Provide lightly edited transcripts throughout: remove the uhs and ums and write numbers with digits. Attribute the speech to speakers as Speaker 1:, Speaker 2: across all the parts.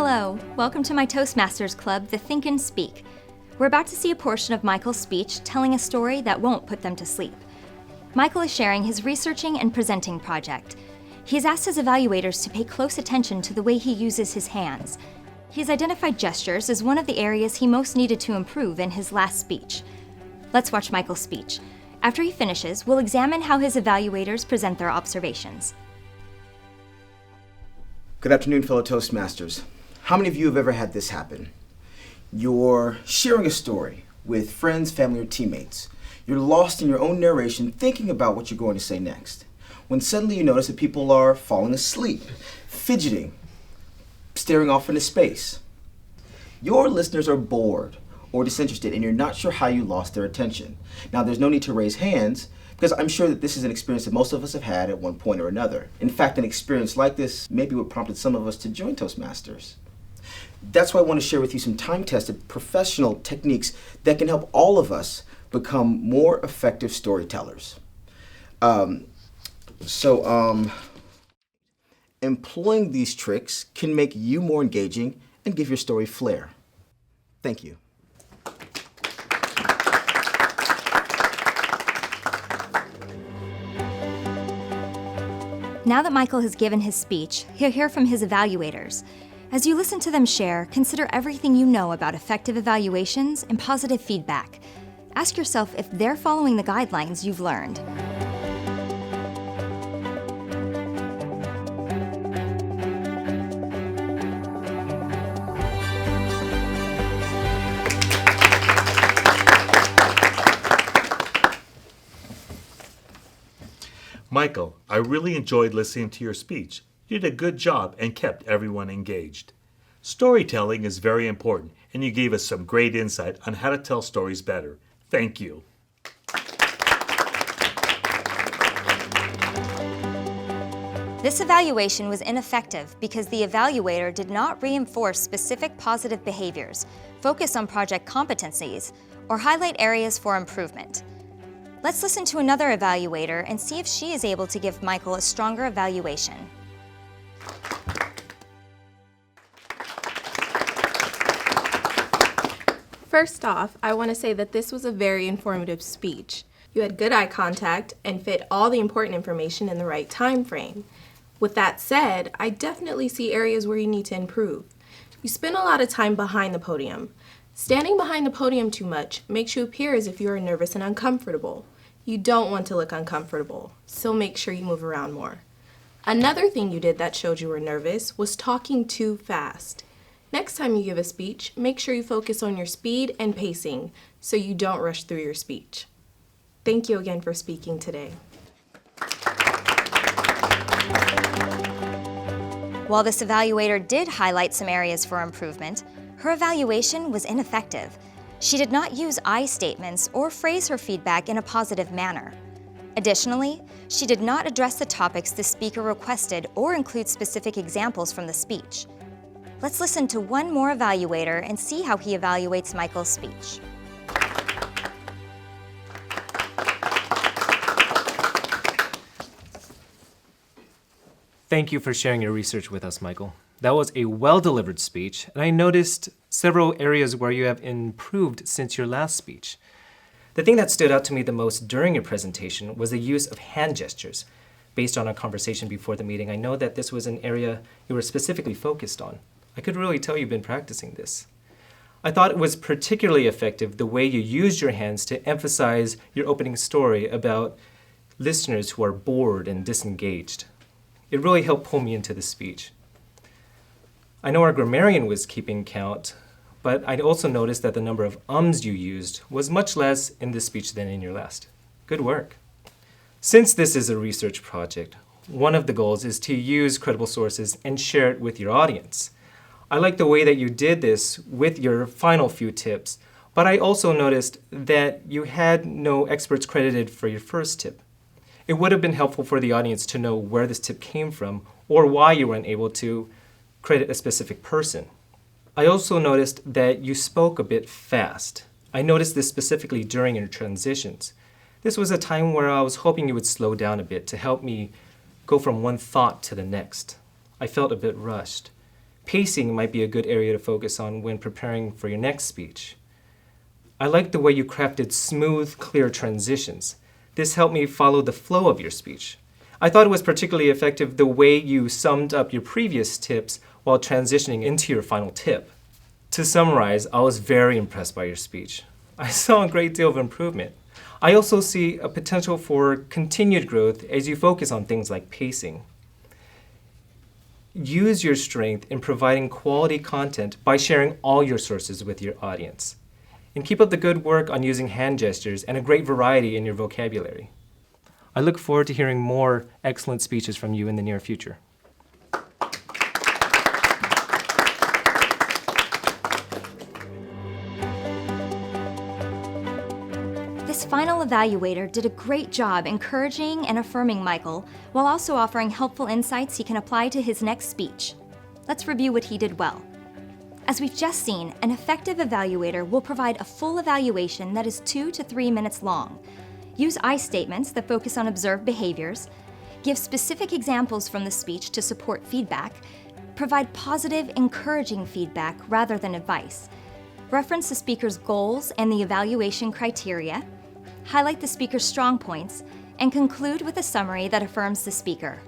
Speaker 1: Hello, welcome to my Toastmasters Club, the Think and Speak. We're about to see a portion of Michael's speech telling a story that won't put them to sleep. Michael is sharing his researching and presenting project. He has asked his evaluators to pay close attention to the way he uses his hands. He has identified gestures as one of the areas he most needed to improve in his last speech. Let's watch Michael's speech. After he finishes, we'll examine how his evaluators present their observations.
Speaker 2: Good afternoon, fellow Toastmasters. How many of you have ever had this happen? You're sharing a story with friends, family, or teammates. You're lost in your own narration, thinking about what you're going to say next, when suddenly you notice that people are falling asleep, fidgeting, staring off into space. Your listeners are bored or disinterested, and you're not sure how you lost their attention. Now, there's no need to raise hands, because I'm sure that this is an experience that most of us have had at one point or another. In fact, an experience like this may be what prompted some of us to join Toastmasters. That's why I want to share with you some time-tested professional techniques that can help all of us become more effective storytellers. Employing these tricks can make you more engaging and give your story flair. Thank you.
Speaker 1: Now that Michael has given his speech, he'll hear from his evaluators. As you listen to them share, consider everything you know about effective evaluations and positive feedback. Ask yourself if they're following the guidelines you've learned.
Speaker 3: Michael, I really enjoyed listening to your speech. You did a good job and kept everyone engaged. Storytelling is very important, and you gave us some great insight on how to tell stories better. Thank you.
Speaker 1: This evaluation was ineffective because the evaluator did not reinforce specific positive behaviors, focus on project competencies, or highlight areas for improvement. Let's listen to another evaluator and see if she is able to give Michael a stronger evaluation.
Speaker 4: First off, I want to say that this was a very informative speech. You had good eye contact and fit all the important information in the right time frame. With that said, I definitely see areas where you need to improve. You spend a lot of time behind the podium. Standing behind the podium too much makes you appear as if you are nervous and uncomfortable. You don't want to look uncomfortable, so make sure you move around more. Another thing you did that showed you were nervous was talking too fast. Next time you give a speech, make sure you focus on your speed and pacing so you don't rush through your speech. Thank you again for speaking today.
Speaker 1: While this evaluator did highlight some areas for improvement, her evaluation was ineffective. She did not use I statements or phrase her feedback in a positive manner. Additionally, she did not address the topics the speaker requested or include specific examples from the speech. Let's listen to one more evaluator and see how he evaluates Michael's speech.
Speaker 5: Thank you for sharing your research with us, Michael. That was a well-delivered speech, and I noticed several areas where you have improved since your last speech. The thing that stood out to me the most during your presentation was the use of hand gestures. Based on our conversation before the meeting, I know that this was an area you were specifically focused on. I could really tell you've been practicing this. I thought it was particularly effective the way you used your hands to emphasize your opening story about listeners who are bored and disengaged. It really helped pull me into the speech. I know our grammarian was keeping count, but I also noticed that the number of ums you used was much less in this speech than in your last. Good work. Since this is a research project, one of the goals is to use credible sources and share it with your audience. I like the way that you did this with your final few tips, but I also noticed that you had no experts credited for your first tip. It would have been helpful for the audience to know where this tip came from or why you weren't able to credit a specific person. I also noticed that you spoke a bit fast. I noticed this specifically during your transitions. This was a time where I was hoping you would slow down a bit to help me go from one thought to the next. I felt a bit rushed. Pacing might be a good area to focus on when preparing for your next speech. I like the way you crafted smooth, clear transitions. This helped me follow the flow of your speech. I thought it was particularly effective the way you summed up your previous tips while transitioning into your final tip. To summarize, I was very impressed by your speech. I saw a great deal of improvement. I also see a potential for continued growth as you focus on things like pacing. Use your strength in providing quality content by sharing all your sources with your audience. And keep up the good work on using hand gestures and a great variety in your vocabulary. I look forward to hearing more excellent speeches from you in the near future.
Speaker 1: This final evaluator did a great job encouraging and affirming Michael, while also offering helpful insights he can apply to his next speech. Let's review what he did well. As we've just seen, an effective evaluator will provide a full evaluation that is 2 to 3 minutes long. Use I statements that focus on observed behaviors, give specific examples from the speech to support feedback, provide positive, encouraging feedback rather than advice, reference the speaker's goals and the evaluation criteria, highlight the speaker's strong points, and conclude with a summary that affirms the speaker.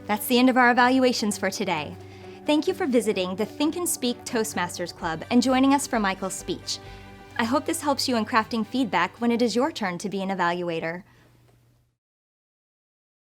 Speaker 1: That's the end of our evaluations for today. Thank you for visiting the Think and Speak Toastmasters Club and joining us for Michael's speech. I hope this helps you in crafting feedback when it is your turn to be an evaluator.